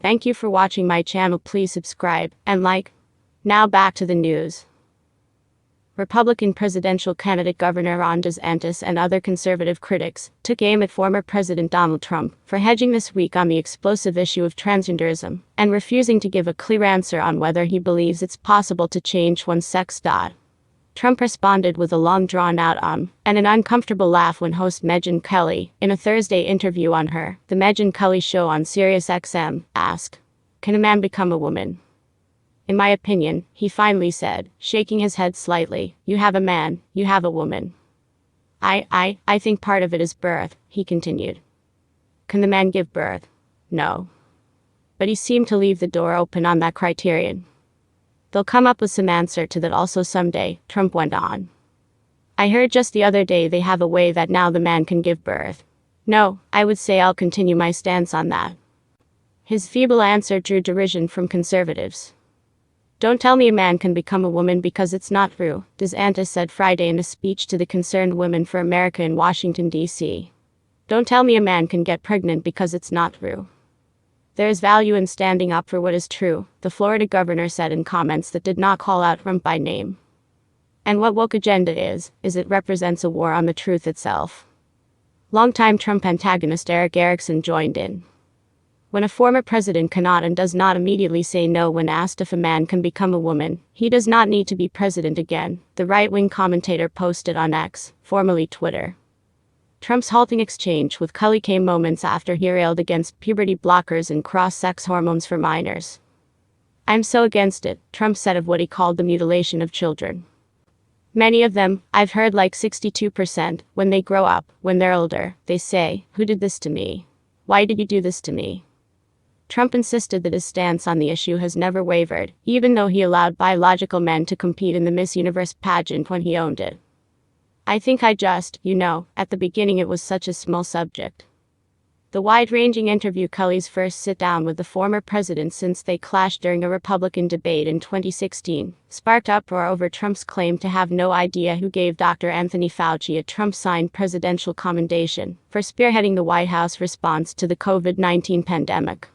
Thank you for watching my channel. Please subscribe and like. Now back to the news. Republican presidential candidate Governor Ron DeSantis and other conservative critics took aim at former President Donald Trump for hedging this week on the explosive issue of transgenderism and refusing to give a clear answer on whether he believes it's possible to change one's sex. Trump responded with a long drawn-out and an uncomfortable laugh when host Megyn Kelly, in a Thursday interview on The Megyn Kelly Show on Sirius XM, asked, "Can a man become a woman?" "In my opinion," he finally said, shaking his head slightly, "you have a man, you have a woman. I think part of it is birth," he continued. "Can the man give birth? No. But he seemed to leave the door open on that criterion. They'll come up with some answer to that also someday," Trump went on. "I heard just the other day they have a way that now the man can give birth. No, I would say I'll continue my stance on that." His feeble answer drew derision from conservatives. "Don't tell me a man can become a woman because it's not true," DeSantis said Friday in a speech to the Concerned Women for America in Washington, D.C. "Don't tell me a man can get pregnant because it's not true. There is value in standing up for what is true," the Florida governor said in comments that did not call out Trump by name. "And what woke agenda is it represents a war on the truth itself." Longtime Trump antagonist Eric Erickson joined in. "When a former president cannot and does not immediately say no when asked if a man can become a woman, he does not need to be president again," the right-wing commentator posted on X, formerly Twitter. Trump's halting exchange with Kelly came moments after he railed against puberty blockers and cross-sex hormones for minors. "I'm so against it," Trump said of what he called the mutilation of children. "Many of them, I've heard like 62%, when they grow up, when they're older, they say, 'Who did this to me? Why did you do this to me?'" Trump insisted that his stance on the issue has never wavered, even though he allowed biological men to compete in the Miss Universe pageant when he owned it. "I think at the beginning it was such a small subject." The wide-ranging interview, Kelly's first sit-down with the former president since they clashed during a Republican debate in 2016, sparked uproar over Trump's claim to have no idea who gave Dr. Anthony Fauci a Trump-signed presidential commendation for spearheading the White House response to the COVID-19 pandemic.